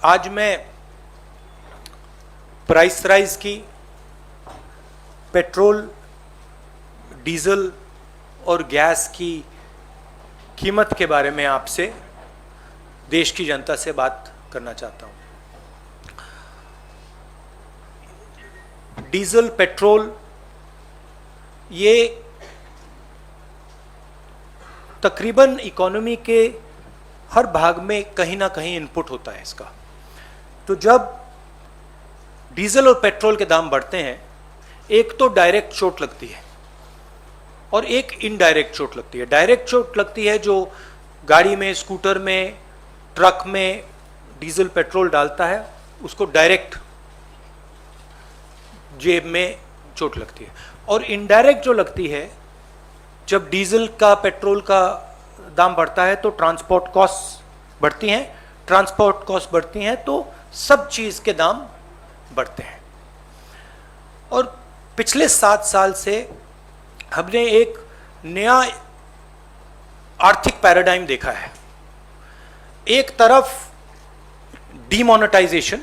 आज मैं price rise की, पेट्रोल, डीजल और गैस की कीमत के बारे में आपसे, देश की जनता से बात करना चाहता हूं। डीजल, पेट्रोल ये तकरीबन इकोनॉमी के हर भाग में कहीं ना कहीं इनपुट होता है इसका। तो जब डीजल और पेट्रोल के दाम बढ़ते हैं, एक तो डायरेक्ट चोट लगती है और एक इनडायरेक्ट चोट लगती है। डायरेक्ट चोट लगती है जो गाड़ी में, स्कूटर में, ट्रक में डीजल पेट्रोल डालता है, उसको डायरेक्ट जेब में चोट लगती है। और इनडायरेक्ट जो लगती है, जब डीजल का, पेट्रोल का दाम बढ़ता है तो ट्रांसपोर्ट कॉस्ट बढ़ती हैं। ट्रांसपोर्ट कॉस्ट बढ़ती हैं तो सब चीज के दाम बढ़ते हैं। और पिछले 7 साल से हमने एक नया आर्थिक पैराडाइम देखा है। एक तरफ डीमोनेटाइजेशन,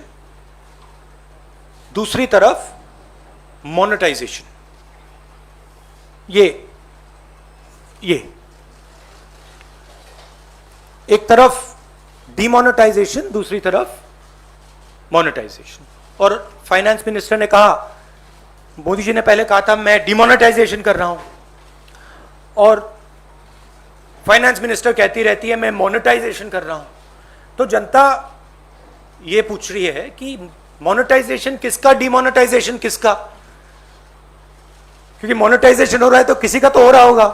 दूसरी तरफ मोनेटाइजेशन। ये एक तरफ डीमोनेटाइजेशन, दूसरी तरफ मोनेटाइजेशन। और फाइनेंस मिनिस्टर ने कहा, मोदी जी ने पहले कहा था मैं डीमोनेटाइजेशन कर रहा हूं, और फाइनेंस मिनिस्टर कहती रहती है मैं मोनेटाइजेशन कर रहा हूं। तो जनता ये पूछ रही है कि मोनेटाइजेशन किसका, डीमोनेटाइजेशन किसका? क्योंकि मोनेटाइजेशन हो रहा है तो किसी का तो हो रहा होगा,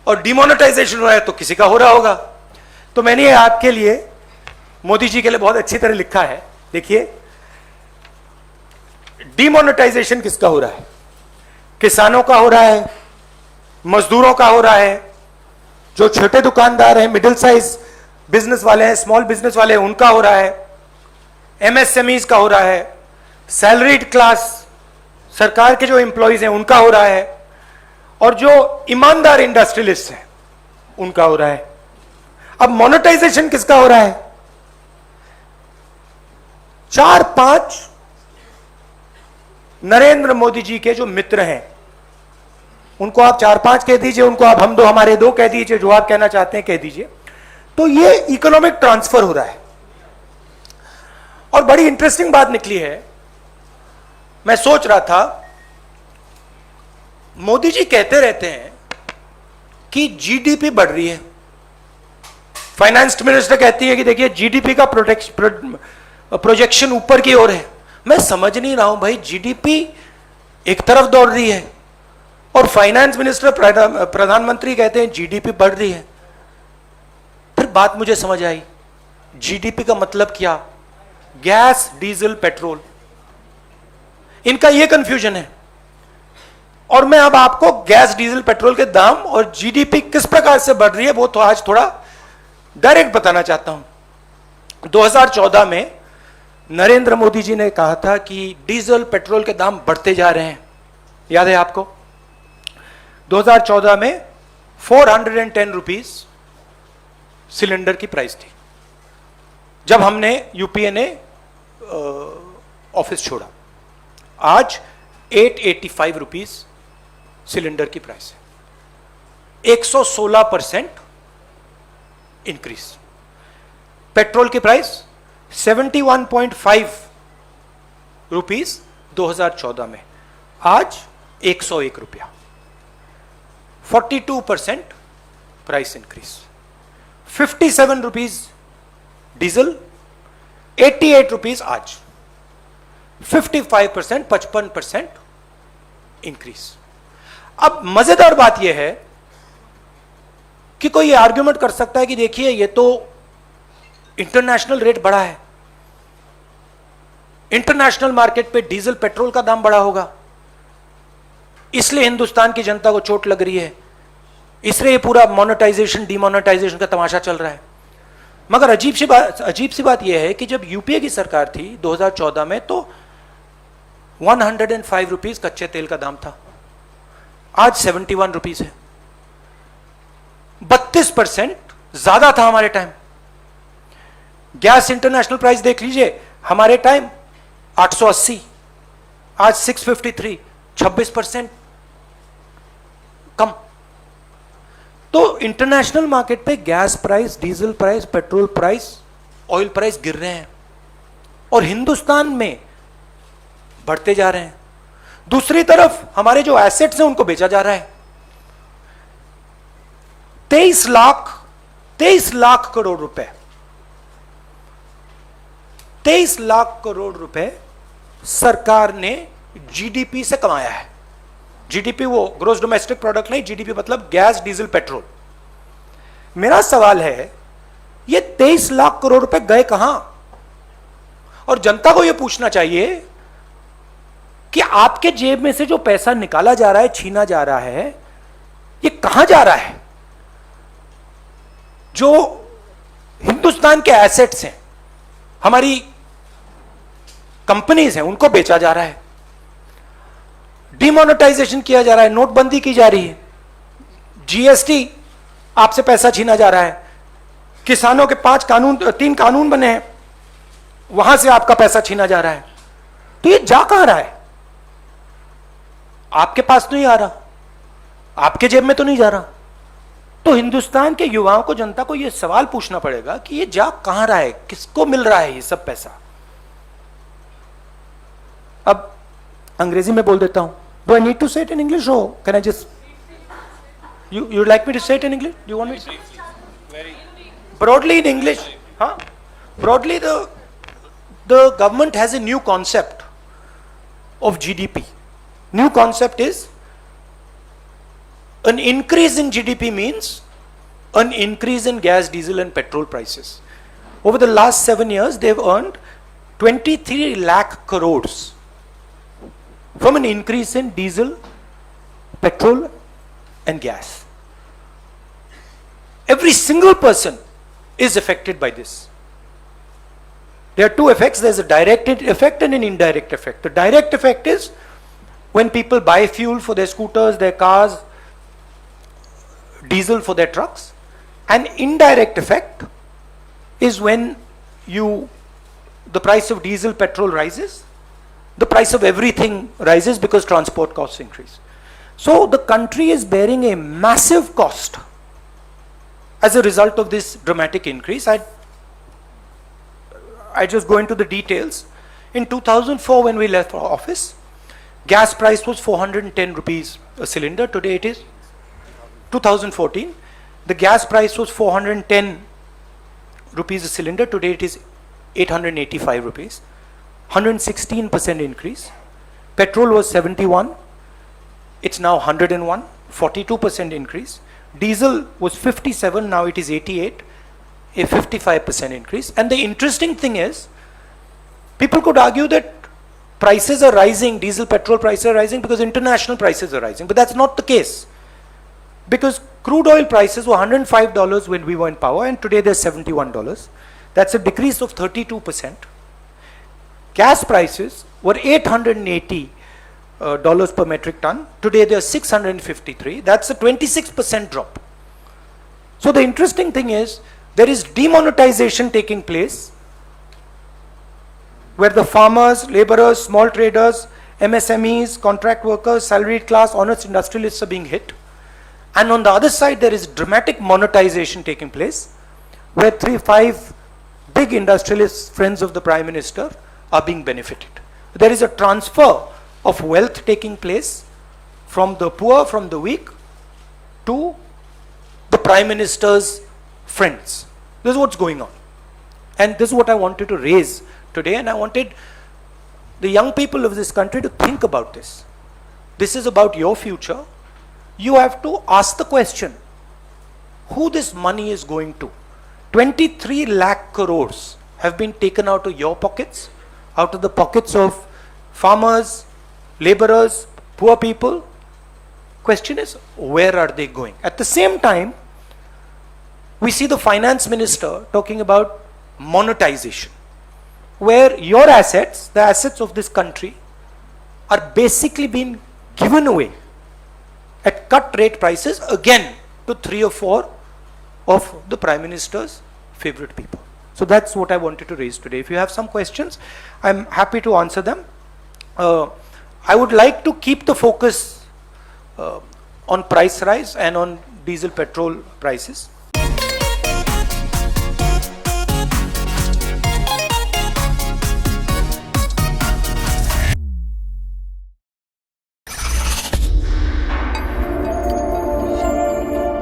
और डीमोनेटाइजेशन हो रहा है तो किसी का हो रहा होगा। तो मैंने ये आपके लिए, मोदी जी के लिए बहुत अच्छी तरह लिखा है। देखिए, डीमोनेटाइजेशन किसका हो रहा है? किसानों का हो रहा है, मजदूरों का हो रहा है, जो छोटे दुकानदार हैं, मिडिल साइज बिजनेस वाले हैं, स्मॉल बिजनेस वाले हैं, उनका हो रहा है, एमएसएमईज का हो रहा है, सैलरीड क्लास, सरकार के जो एम्प्लॉइज हैं उनका हो रहा है, और जो ईमानदार इंडस्ट्रियलिस्ट हैं उनका हो रहा है। अब मोनेटाइजेशन किसका हो रहा है? 4-5 नरेंद्र मोदी जी के जो मित्र हैं, उनको आप 4-5 कह दीजिए, उनको आप हम दो हमारे दो कह दीजिए, जो आप कहना चाहते हैं कह दीजिए। तो ये इकोनॉमिक ट्रांसफर हो रहा है। और बड़ी इंटरेस्टिंग बात निकली है। मैं सोच रहा था, मोदी जी कहते रहते हैं कि जीडीपी बढ़ रही है, फाइनेंस मिनिस्टर कहती है कि देखिए जीडीपी का प्रोजेक्शन ऊपर की ओर है। मैं समझ नहीं रहा हूं भाई, जीडीपी एक तरफ दौड़ रही है और फाइनेंस मिनिस्टर, प्रधानमंत्री कहते हैं जीडीपी बढ़ रही है। फिर बात मुझे समझ आई, जीडीपी का मतलब क्या? गैस, डीजल, पेट्रोल, इनका यह कंफ्यूजन है। और मैं अब आपको गैस, डीजल, पेट्रोल के दाम और जीडीपी किस प्रकार से बढ़ रही है वो तो आज थोड़ा डायरेक्ट बताना चाहता हूं। 2014 में नरेंद्र मोदी जी ने कहा था कि डीजल, पेट्रोल के दाम बढ़ते जा रहे हैं, याद है आपको? 2014 में 410 रुपीज सिलेंडर की प्राइस थी जब हमने, यूपीए ने ऑफिस छोड़ा। आज 885 रुपीज सिलेंडर की प्राइस है, 116% इंक्रीज। पेट्रोल की प्राइस 71.5 रुपीज 2014 में, आज 101 रुपया, 42% price increase. 57 rupees diesel, 88 rupees आज, 55%, 55% इंक्रीज। अब मजेदार बात यह है कि कोई यह आर्ग्यूमेंट कर सकता है कि देखिए ये तो इंटरनेशनल रेट बढ़ा है, इंटरनेशनल मार्केट पे डीजल, पेट्रोल का दाम बढ़ा होगा, इसलिए हिंदुस्तान की जनता को चोट लग रही है, इसलिए ये पूरा मोनेटाइजेशन, डीमोनेटाइजेशन का तमाशा चल रहा है। मगर अजीब सी बात यह है कि जब यूपीए की सरकार थी 2014 में, तो 105 रुपीज कच्चे तेल का दाम था, आज 71 रुपीज है, 32% ज्यादा था हमारे टाइम। गैस इंटरनेशनल प्राइस देख लीजिए, हमारे टाइम 880, आज 653, 26% कम। तो इंटरनेशनल मार्केट पे gas price, diesel price, petrol price, oil price गिर रहे हैं और हिंदुस्तान में बढ़ते जा रहे हैं। दूसरी तरफ हमारे जो एसेट्स हैं उनको बेचा जा रहा है। 23 लाख करोड़ रुपए, 23 लाख करोड़ रुपए सरकार ने जीडीपी से कमाया है। जीडीपी वो ग्रोस डोमेस्टिक प्रोडक्ट नहीं, जीडीपी मतलब गैस, डीजल, पेट्रोल। मेरा सवाल है, ये 23 लाख करोड़ रुपए गए कहां? और जनता को यह पूछना चाहिए कि आपके जेब में से जो पैसा निकाला जा रहा है, छीना जा रहा है, ये कहां जा रहा है? जो हिंदुस्तान के एसेट्स हैं, हमारी कंपनीज हैं, उनको बेचा जा रहा है, डिमोनेटाइजेशन किया जा रहा है, नोटबंदी की जा रही है, जीएसटी आपसे पैसा छीना जा रहा है, किसानों के 3 कानून बने हैं, वहां से आपका पैसा छीना जा रहा है। तो ये जा कहां रहा है? आपके पास नहीं आ रहा, आपके जेब में तो नहीं जा रहा। तो हिंदुस्तान के युवाओं को, जनता को यह सवाल पूछना पड़ेगा कि ये जा कहां रहा है, किसको मिल रहा है ये सब पैसा? अब अंग्रेजी में बोल देता हूं। डू आई नीड टू से इट इन इंग्लिश और can I just you like me to say it in English? Do you want me to say it? Broadly in English, huh? Broadly, the government has a new concept of GDP. New concept is an increase in GDP means an increase in gas, diesel and petrol prices. Over the last 7 years, they've earned 23 lakh crores from an increase in diesel, petrol and gas. Every single person is affected by this. There are two effects. There's a direct effect and an indirect effect. The direct effect is when people buy fuel for their scooters, their cars, diesel for their trucks. An indirect effect is when the price of diesel, petrol rises, the price of everything rises because transport costs increase. So the country is bearing a massive cost as a result of this dramatic increase. I just go into the details. In 2004, when we left office, gas price was 410 rupees a cylinder. Today it is 2014. The gas price was 410 rupees a cylinder. Today it is 885 rupees. 116% increase. Petrol was 71. It's now 101, 42% increase. Diesel was 57, now it is 88, a 55% increase. And the interesting thing is, people could argue that prices are rising, diesel, petrol prices are rising because international prices are rising, but that's not the case. Because crude oil prices were $105 when we were in power and today they're $71. That's a decrease of 32%. Gas prices were $880 per metric ton. Today they are 653. That's a 26% drop. So the interesting thing is, there is demonetization taking place where the farmers, laborers, small traders, MSMEs, contract workers, salaried class, honest industrialists are being hit. And on the other side, there is dramatic monetization taking place where 3-5 big industrialists, friends of the Prime Minister, are being benefited. There is a transfer of wealth taking place from the poor, from the weak, to the Prime Minister's friends. This is what's going on. And this is what I wanted to raise today, and I wanted the young people of this country to think about this. This is about your future. You have to ask the question, who this money is going to? 23 lakh crores have been taken out of your pockets, out of the pockets of farmers, laborers, poor people. Question is, where are they going? At the same time, we see the finance minister talking about monetization, where your assets, the assets of this country, are basically being given away at cut rate prices again to 3 or 4 of the Prime Minister's favorite people. So that's what I wanted to raise today. If you have some questions, I'm happy to answer them. I would like to keep the focus on price rise and on diesel petrol prices.